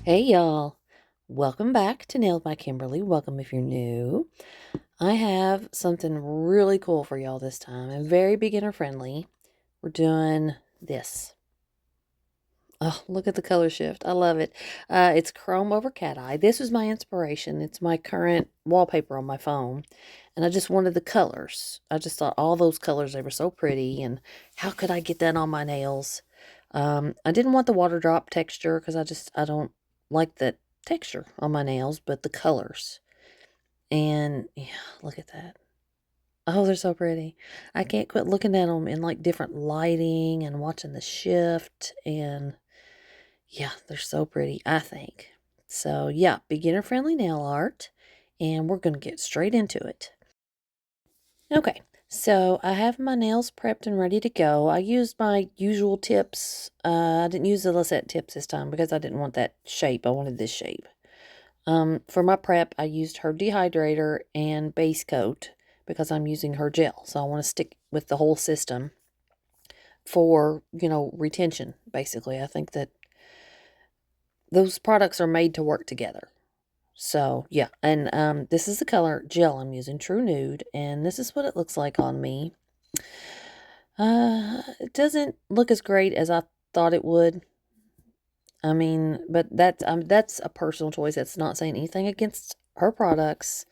Hey y'all, welcome back to Nails by Kimberlee. Welcome if you're new. I have something really cool for y'all this time and very beginner friendly. We're doing this. Oh, look at the color shift. I love it. It's chrome over cat eye. This was my inspiration. It's my current wallpaper on my phone. And I just wanted the colors. I just thought all those colors, they were so pretty. And how could I get that on my nails? I didn't want the water drop texture because I don't like the texture on my nails, but the colors. And yeah, look at that. Oh, they're so pretty. I can't quit looking at them in like different lighting and watching the shift. And yeah, they're so pretty, I think. So yeah, beginner friendly nail art. And we're going to get straight into it. Okay, so I have my nails prepped and ready to go. I used my usual tips. I didn't use the Lisette tips this time because I didn't want that shape. I wanted this shape. For my prep, I used her dehydrator and base coat because I'm using her gel. So I want to stick with the whole system for, retention, basically. I think that those products are made to work together. So, yeah, and this is the color gel I'm using, True Nude, and this is what it looks like on me. It doesn't look as great as I thought it would. I mean, but that's a personal choice. That's not saying anything against her products.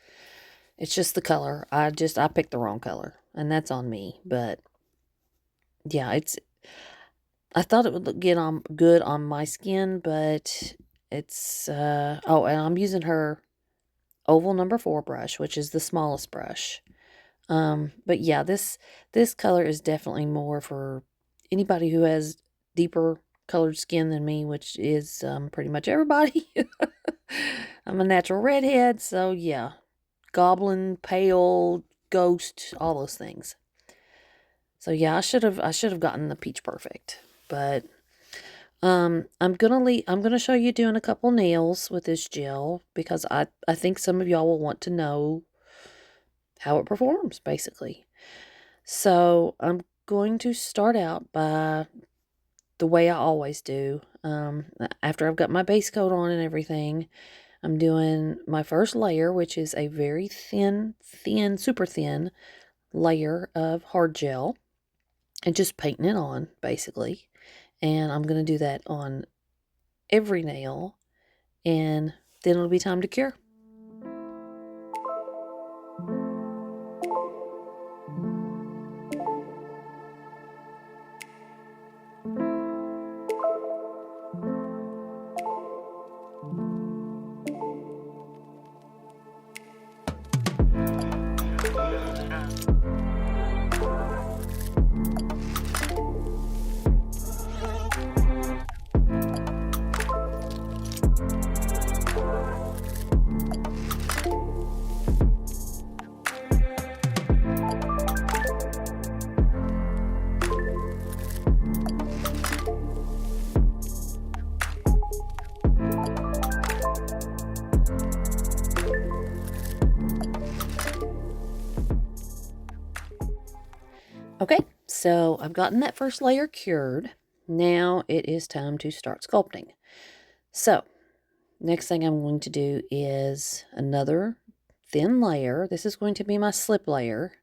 It's just the color. I picked the wrong color, and that's on me. But yeah, I thought it would look good on my skin, but it's oh, and I'm using her oval number 4 brush, which is the smallest brush. But yeah, this color is definitely more for anybody who has deeper colored skin than me, which is pretty much everybody. I'm a natural redhead, so yeah, goblin, pale, ghost, all those things. So yeah, I should have gotten the peach perfect, but I'm gonna show you doing a couple nails with this gel because I think some of y'all will want to know how it performs, basically. So I'm going to start out by the way I always do. After I've got my base coat on and everything, I'm doing my first layer, which is a very thin, super thin layer of hard gel, and just painting it on, basically. And I'm going to do that on every nail, and then it'll be time to cure. Okay, so I've gotten that first layer cured. Now it is time to start sculpting. So, next thing I'm going to do is another thin layer. This is going to be my slip layer.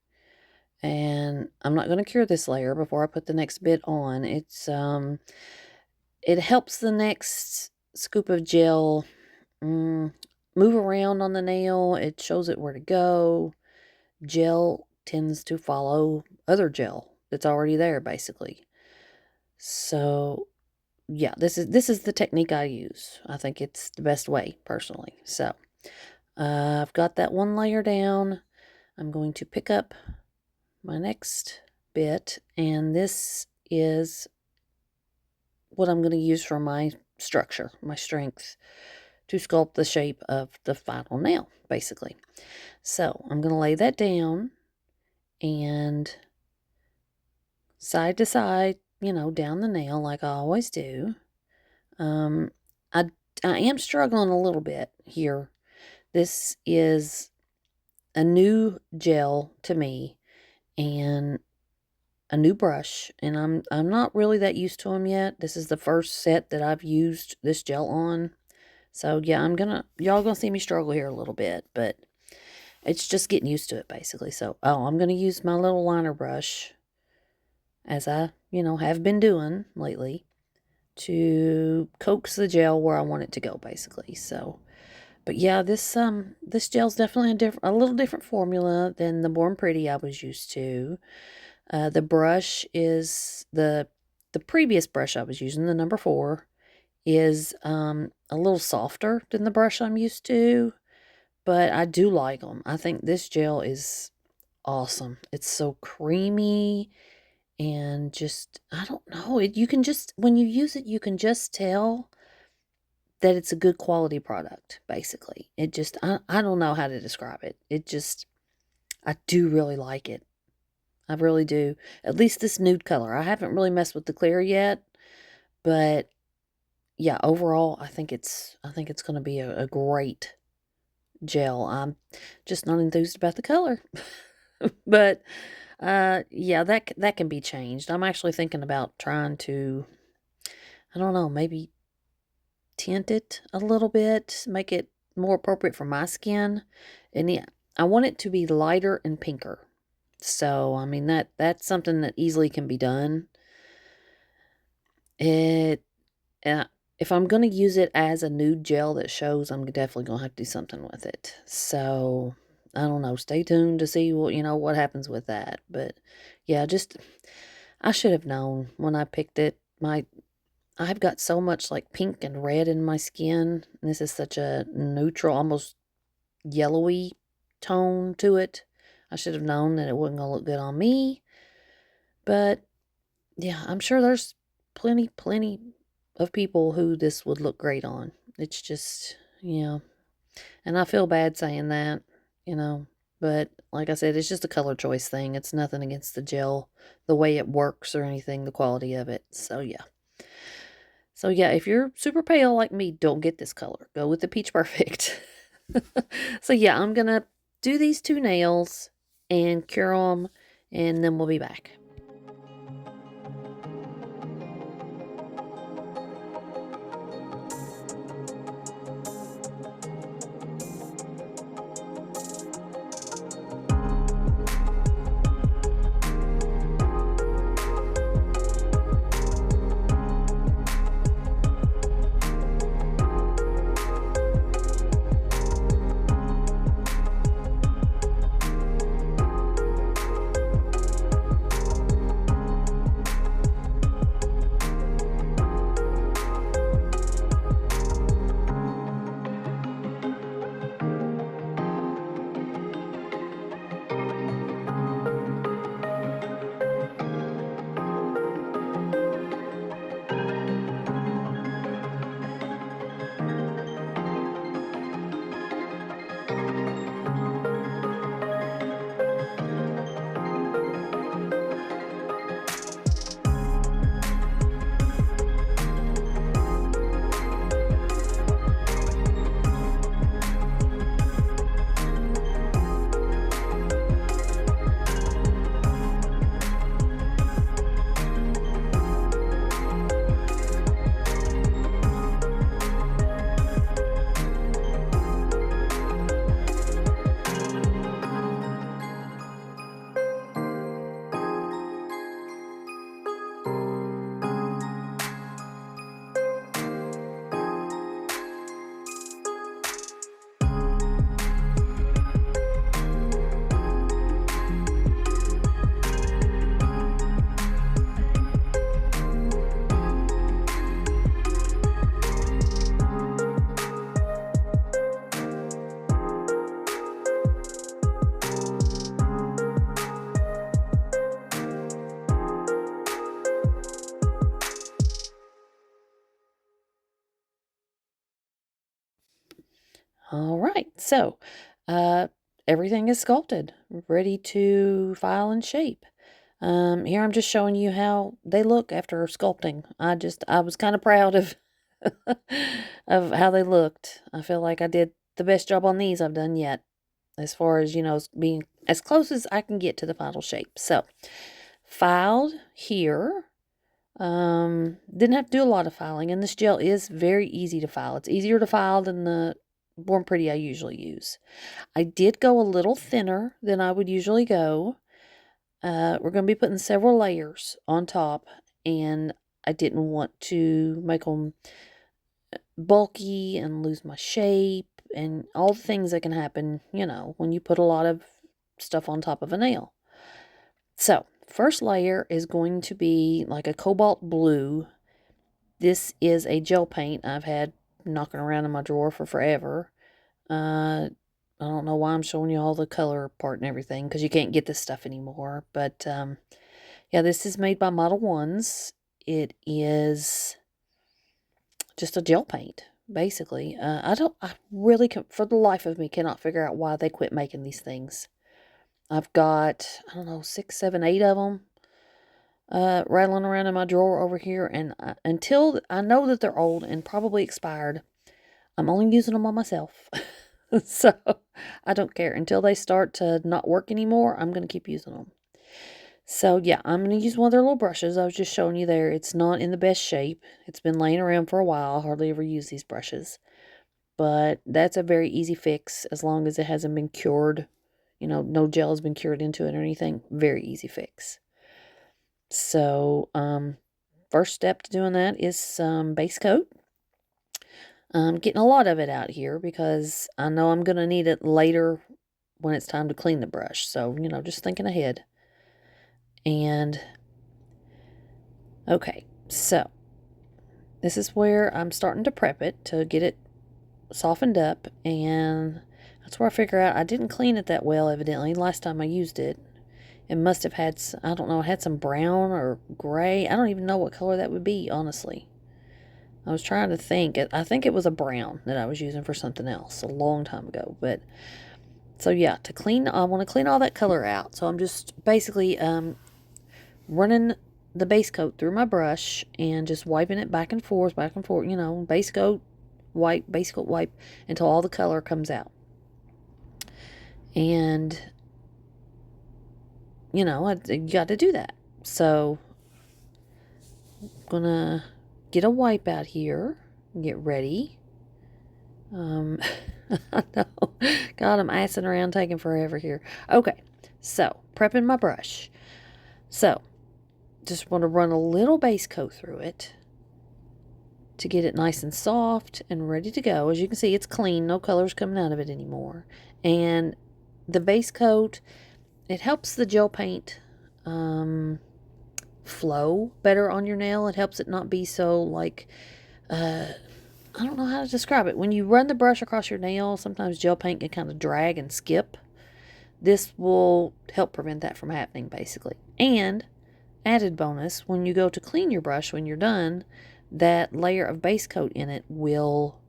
And I'm not going to cure this layer before I put the next bit on. It helps the next scoop of gel move around on the nail. It shows it where to go. Gel tends to follow other gel that's already there, basically. So yeah, this is the technique I use. I think it's the best way, personally. So I've got that one layer down. I'm going to pick up my next bit, and this is what I'm going to use for my structure, my strength, to sculpt the shape of the final nail, basically. So I'm going to lay that down and side to side, down the nail like I always do. Um, I, I am struggling a little bit here. This is a new gel to me and a new brush, and I'm not really that used to them yet. This is the first set that I've used this gel on. So yeah, y'all gonna see me struggle here a little bit, but it's just getting used to it basically. So, I'm gonna use my little liner brush, as I, have been doing lately, to coax the gel where I want it to go basically. So, but yeah, this gel's definitely a little different formula than the Born Pretty I was used to. The brush is the previous brush I was using, the number 4, is a little softer than the brush I'm used to, but I do like them. I think this gel is awesome. It's so creamy and just, I don't know, you can just, when you use it, you can just tell that it's a good quality product, basically. It just, I don't know how to describe it. It just, I do really like it. I really do. At least this nude color. I haven't really messed with the clear yet, but yeah, overall, I think it's going to be a great gel. I'm just not enthused about the color. But yeah, that can be changed. I'm actually thinking about trying to, I don't know, maybe tint it a little bit, make it more appropriate for my skin. And yeah, I want it to be lighter and pinker. So, I mean, that's something that easily can be done. It if I'm going to use it as a nude gel that shows, I'm definitely going to have to do something with it. So, I don't know. Stay tuned to see what happens with that. But yeah, just I should have known when I picked it. I've got so much like pink and red in my skin. This is such a neutral, almost yellowy tone to it. I should have known that it wasn't going to look good on me. But yeah, I'm sure there's plenty of people who this would look great on. It's just, and I feel bad saying that, you know, but like I said, it's just a color choice thing. It's nothing against the gel, the way it works or anything, the quality of it. So yeah. So yeah, if you're super pale like me, don't get this color. Go with the Peach Perfect. So yeah, I'm going to do these 2 nails and cure them, and then we'll be back. All right, so everything is sculpted, ready to file and shape. Here I'm just showing you how they look after sculpting. I was kind of proud of of how they looked. I feel like I did the best job on these I've done yet, as far as, being as close as I can get to the final shape. So, filed here, Didn't have to do a lot of filing, and this gel is very easy to file. It's easier to file than the Born Pretty I usually use. I did go a little thinner than I would usually go. We're going to be putting several layers on top, and I didn't want to make them bulky and lose my shape and all the things that can happen, when you put a lot of stuff on top of a nail. So, first layer is going to be like a cobalt blue. This is a gel paint I've had knocking around in my drawer for forever. I don't know why I'm showing you all the color part and everything, because you can't get this stuff anymore. But, yeah, this is made by Model Ones. It is just a gel paint, basically. I really, for the life of me, cannot figure out why they quit making these things. I've got, I don't know, 6, 7, 8 of them rattling around in my drawer over here. And until I know that they're old and probably expired, I'm only using them on myself. So I don't care. Until they start to not work anymore, I'm going to keep using them. So yeah, I'm going to use one of their little brushes. I was just showing you there. It's not in the best shape. It's been laying around for a while. I hardly ever use these brushes. But that's a very easy fix as long as it hasn't been cured. No gel has been cured into it or anything. Very easy fix. So, first step to doing that is some base coat. I'm getting a lot of it out here because I know I'm going to need it later when it's time to clean the brush. So, just thinking ahead. And, okay, so this is where I'm starting to prep it to get it softened up. And that's where I figure out I didn't clean it that well, evidently, last time I used it. It must have had, I don't know, it had some brown or gray. I don't even know what color that would be, honestly. I was trying to think. I think it was a brown that I was using for something else a long time ago. But, so yeah, I want to clean all that color out. So I'm just basically running the base coat through my brush and just wiping it back and forth, base coat, wipe, until all the color comes out. And, you got to do that. So, I'm going to get a wipe out here and get ready. I know. God, I'm assing around taking forever here. Okay, so prepping my brush. So, just want to run a little base coat through it to get it nice and soft and ready to go. As you can see, it's clean. No colors coming out of it anymore. And the base coat, it helps the gel paint flow better on your nail. It helps it not be so like, I don't know how to describe it. When you run the brush across your nail, sometimes gel paint can kind of drag and skip. This will help prevent that from happening, basically. And added bonus, when you go to clean your brush when you're done, that layer of base coat in it will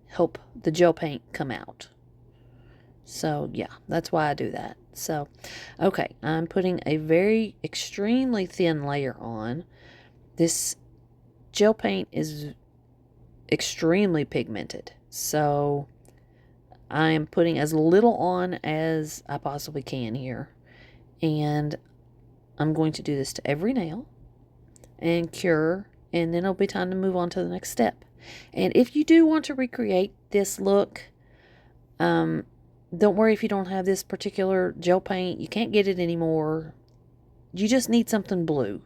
help the gel paint come out. So yeah, that's why I do that. So, okay, I'm putting a very extremely thin layer on. This gel paint is extremely pigmented. So I am putting as little on as I possibly can here. And I'm going to do this to every nail and cure, and then it'll be time to move on to the next step. And if you do want to recreate this look, don't worry if you don't have this particular gel paint. You can't get it anymore. You just need something blue.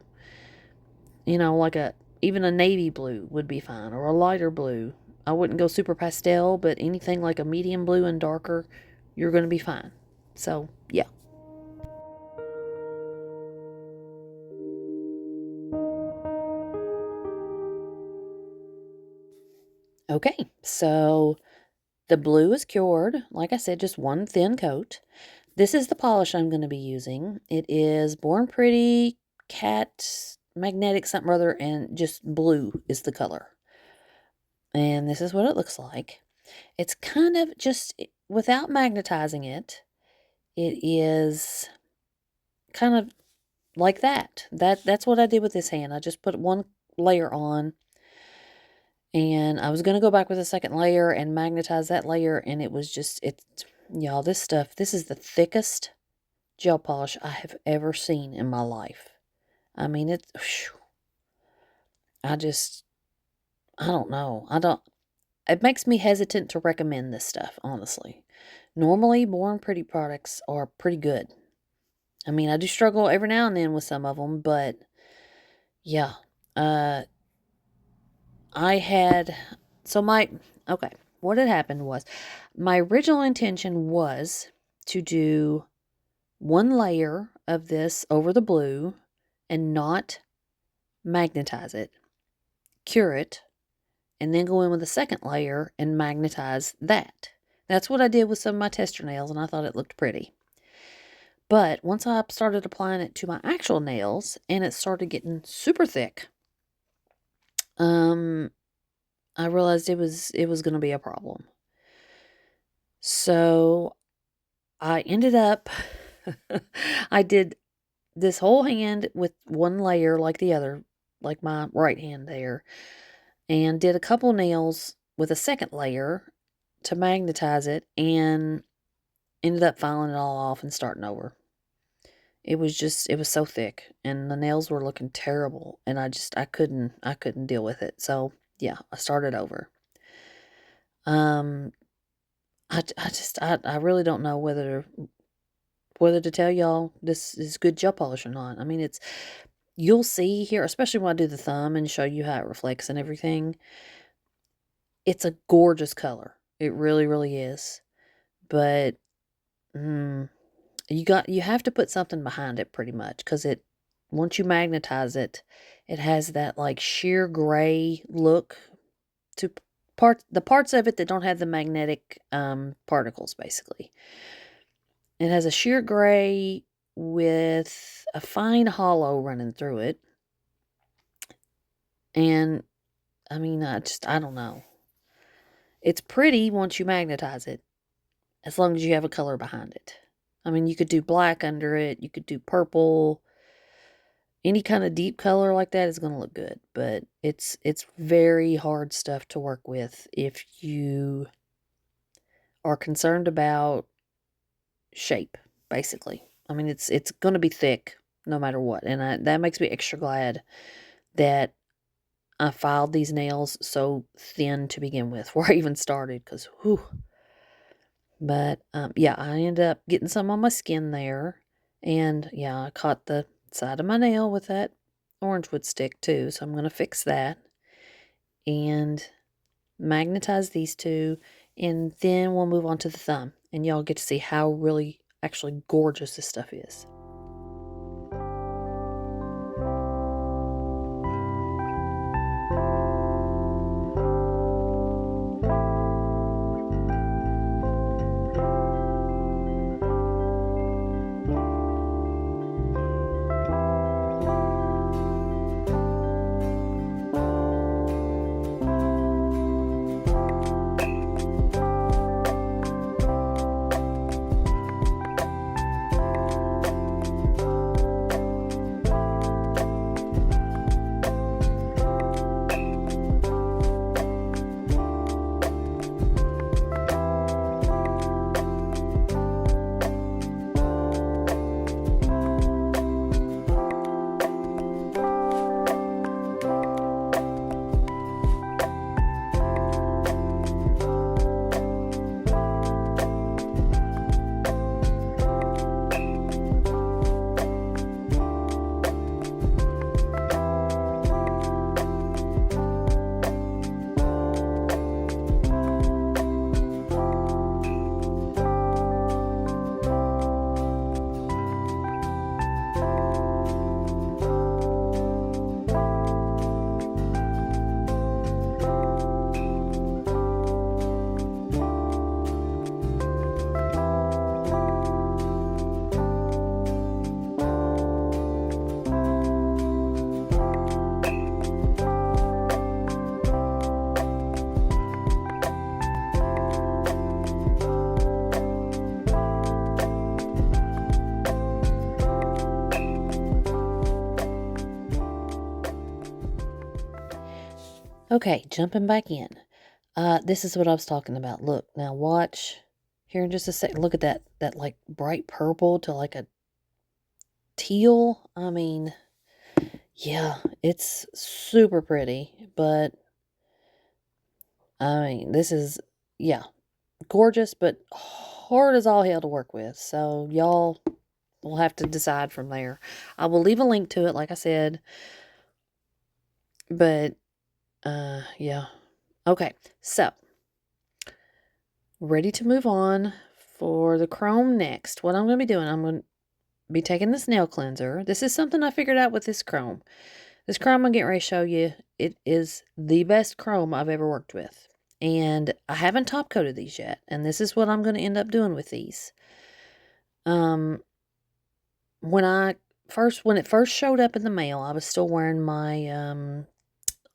Like even a navy blue would be fine, or a lighter blue. I wouldn't go super pastel, but anything like a medium blue and darker, you're going to be fine. So, yeah. Okay, so the blue is cured. Like I said, just one thin coat. This is the polish I'm going to be using. It is Born Pretty, Cat, Magnetic, something or other, and just blue is the color. And this is what it looks like. It's kind of just, without magnetizing it, it is kind of like that. That's what I did with this hand. I just put one layer on, and I was going to go back with a second layer and magnetize that layer, and it was just, y'all, this is the thickest gel polish I have ever seen in my life. I mean, I don't know. It makes me hesitant to recommend this stuff, honestly. Normally, Born Pretty products are pretty good. I mean, I do struggle every now and then with some of them, but yeah. I had, so okay, what had happened was, my original intention was to do one layer of this over the blue and not magnetize it, cure it, and then go in with a second layer and magnetize that. That's what I did with some of my tester nails, and I thought it looked pretty. But once I started applying it to my actual nails and it started getting super thick, I realized it was going to be a problem. So I ended up I did this whole hand with one layer like the other, like my right hand there, and did a couple nails with a second layer to magnetize it, and ended up filing it all off and starting over. It was so thick, and the nails were looking terrible, and I couldn't deal with it. So yeah, I started over. I really don't know whether to tell y'all this is good gel polish or not. I mean, you'll see here, especially when I do the thumb and show you how it reflects and everything. It's a gorgeous color. It really, really is. But you have to put something behind it pretty much, because once you magnetize it, it has that like sheer gray look to the parts of it that don't have the magnetic particles, basically. It has a sheer gray with a fine hollow running through it. And I mean, I don't know. It's pretty once you magnetize it, as long as you have a color behind it. I mean, you could do black under it, you could do purple. Any kind of deep color like that is going to look good, but it's very hard stuff to work with if you are concerned about shape, basically. I mean, it's going to be thick no matter what, and that makes me extra glad that I filed these nails so thin to begin with, before I even started, because whew. But yeah, I ended up getting some on my skin there, and yeah, I caught the side of my nail with that orange wood stick too, so I'm going to fix that and magnetize these two, and then we'll move on to the thumb, and y'all get to see how really actually gorgeous this stuff is. Okay, jumping back in. This is what I was talking about. Look, now watch here in just a second. Look at that like bright purple to like a teal. I mean, Yeah, it's super pretty, but I mean, this is, yeah, gorgeous, but hard as all hell to work with. So y'all will have to decide from there. I will leave a link to it, like I said, but yeah. Okay, so ready to move on for the chrome next. What I'm going to be doing, I'm going to be taking this nail cleanser. This is something I figured out with this chrome. This chrome I'm getting ready to show you, it is the best chrome I've ever worked with. And I haven't top coated these yet. And this is what I'm going to end up doing with these. When it first showed up in the mail, I was still wearing my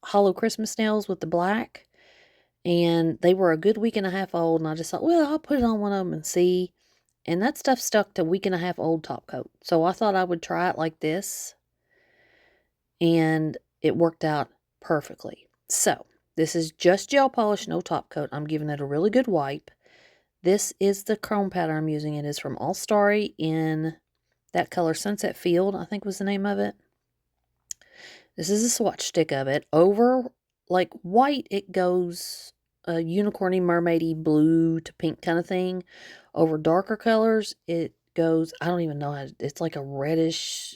hollow Christmas nails with the black. And they were a good week and a half old. And I just thought, well, I'll put it on one of them and see. And that stuff stuck to week and a half old top coat. So I thought I would try it like this. And it worked out perfectly. So this is just gel polish, no top coat. I'm giving it a really good wipe. This is the chrome powder I'm using. It is from All Starry in that color Sunset Field, I think was the name of it. This is a swatch stick of it. Over, like, white, it goes a unicorny, mermaidy, blue to pink kind of thing. Over darker colors, it goes, I don't even know how, it's like a reddish,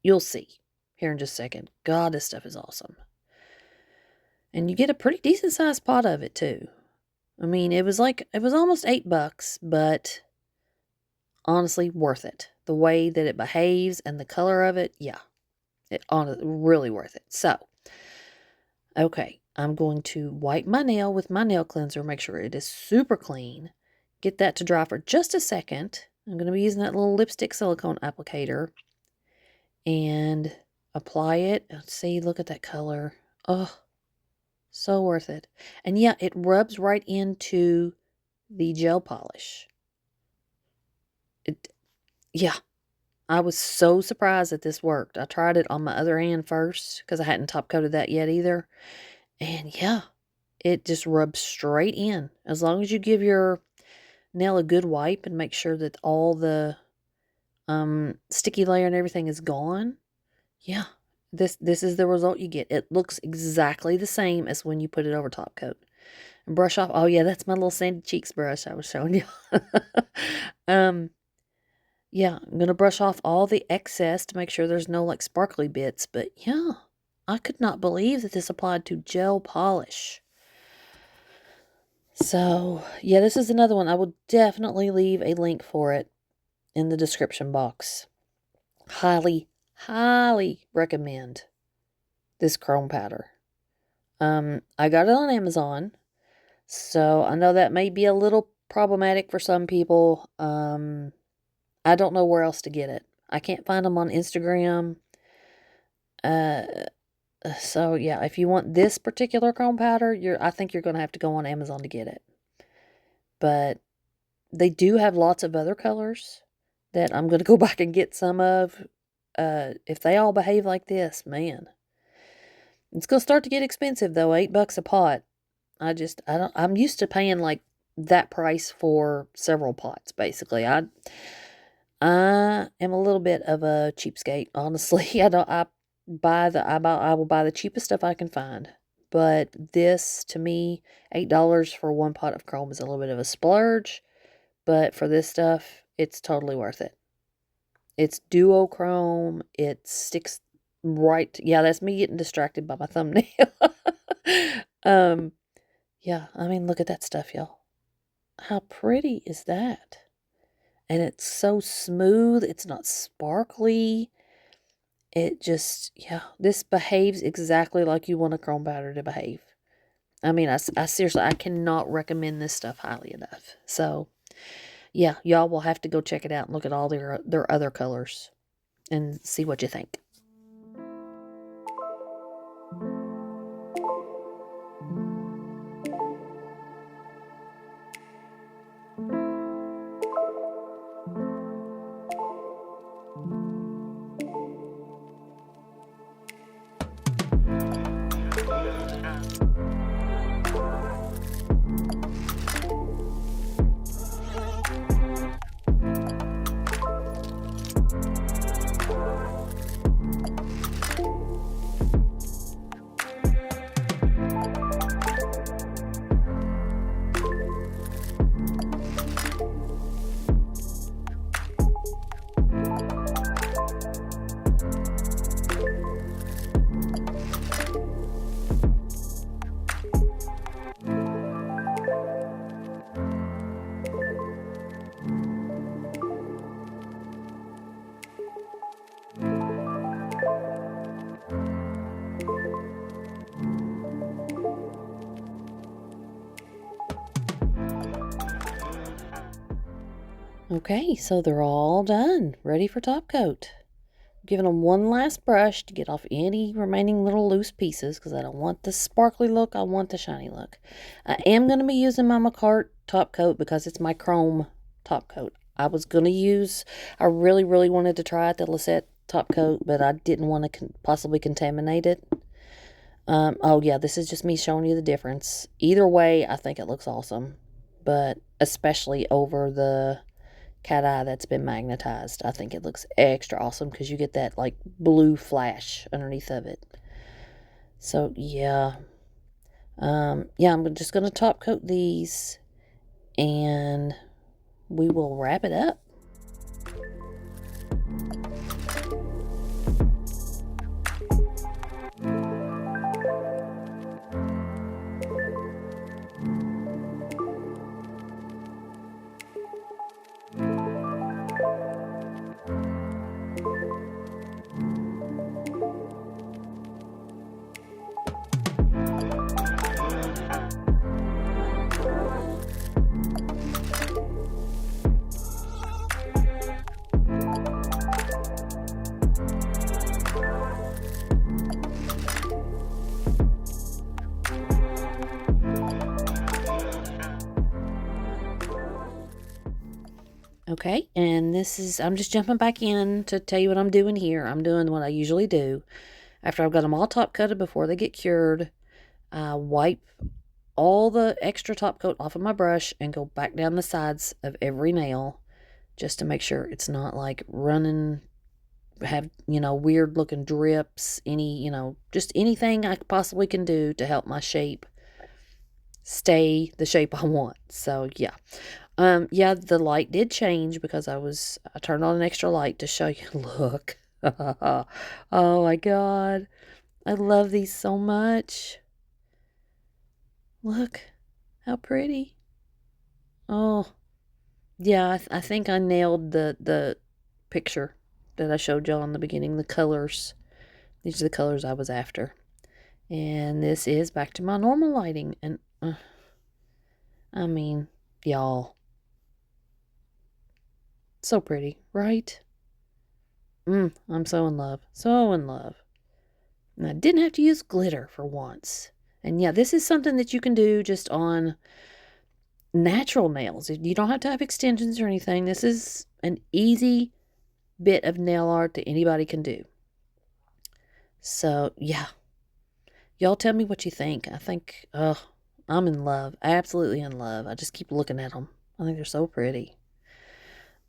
you'll see here in just a second. God, this stuff is awesome. And you get a pretty decent sized pot of it too. I mean, it was almost $8, but honestly worth it. The way that it behaves and the color of it, yeah. Really worth it. So, okay, I'm going to wipe my nail with my nail cleanser, make sure it is super clean. Get that to dry for just a second. I'm going to be using that little lipstick silicone applicator and apply it. See, look at that color. Oh, so worth it. And yeah, it rubs right into the gel polish. Yeah, I was so surprised that this worked. I tried it on my other hand first because I hadn't top coated that yet either. And yeah, it just rubs straight in. As long as you give your nail a good wipe and make sure that all the sticky layer and everything is gone. Yeah, this is the result you get. It looks exactly the same as when you put it over top coat. And brush off. Oh yeah, that's my little sandy cheeks brush I was showing you. Yeah, I'm going to brush off all the excess to make sure there's no, like, sparkly bits. But, yeah, I could not believe that this applied to gel polish. So, yeah, this is another one. I will definitely leave a link for it in the description box. Highly, highly recommend this chrome powder. I got it on Amazon, so I know that may be a little problematic for some people. I don't know where else to get it. I can't find them on Instagram. So yeah, if you want this particular chrome powder, I think you're going to have to go on Amazon to get it. But they do have lots of other colors that I'm going to go back and get some of. If they all behave like this, man. It's going to start to get expensive though, $8 a pot. I'm used to paying like that price for several pots, basically. I am a little bit of a cheapskate, honestly. I will buy the cheapest stuff I can find. But this, to me, $8 for one pot of chrome is a little bit of a splurge. But for this stuff, it's totally worth it. It's duochrome. It sticks right. Yeah, that's me getting distracted by my thumbnail. Yeah, I mean, look at that stuff, y'all. How pretty is that? And it's so smooth. It's not sparkly. It just, yeah, this behaves exactly like you want a chrome powder to behave. I mean, I seriously, I cannot recommend this stuff highly enough. So, yeah, y'all will have to go check it out and look at all their other colors and see what you think. Okay, so they're all done, ready for top coat. Giving them one last brush to get off any remaining little loose pieces because I don't want the sparkly look, I want the shiny look. I am going to be using my McCart top coat because it's my chrome top coat. I really, really wanted to try the Lisette top coat, but I didn't want to possibly contaminate it. Oh yeah, this is just me showing you the difference. Either way, I think it looks awesome, but especially over the cat eye that's been magnetized. I think it looks extra awesome because you get that like blue flash underneath of it. So yeah, yeah, I'm just gonna top coat these, and we will wrap it up. Okay, and I'm just jumping back in to tell you what I'm doing here. I'm doing what I usually do. After I've got them all top coated before they get cured, I wipe all the extra top coat off of my brush and go back down the sides of every nail just to make sure it's not like running, have, weird looking drips, just anything I possibly can do to help my shape stay the shape I want. So yeah. Yeah, the light did change because I turned on an extra light to show you. Look. Oh my God. I love these so much. Look how pretty. Oh, yeah, I think I nailed the picture that I showed y'all in the beginning, the colors. These are the colors I was after. And this is back to my normal lighting. And, I mean, y'all. So pretty, right? I'm so in love. So in love. And I didn't have to use glitter for once. And yeah, this is something that you can do just on natural nails. You don't have to have extensions or anything. This is an easy bit of nail art that anybody can do. So, yeah. Y'all tell me what you think. I think, I'm in love. Absolutely in love. I just keep looking at them. I think they're so pretty.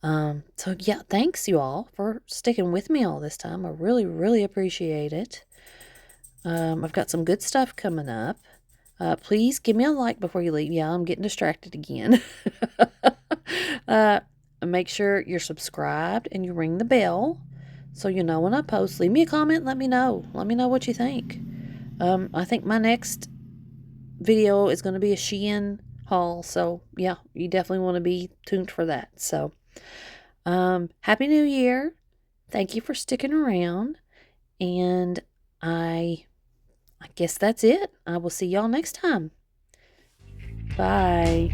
So yeah, thanks you all for sticking with me all this time. I really, really appreciate it. I've got some good stuff coming up. Please give me a like before you leave. Yeah, I'm getting distracted again. Make sure you're subscribed and you ring the bell so you know when I post. Leave me a comment. Let me know. Let me know what you think. I think my next video is going to be a Shein haul. So yeah, you definitely want to be tuned for that. So Happy New Year. Thank you for sticking around. And I guess that's it. I will see y'all next time. Bye.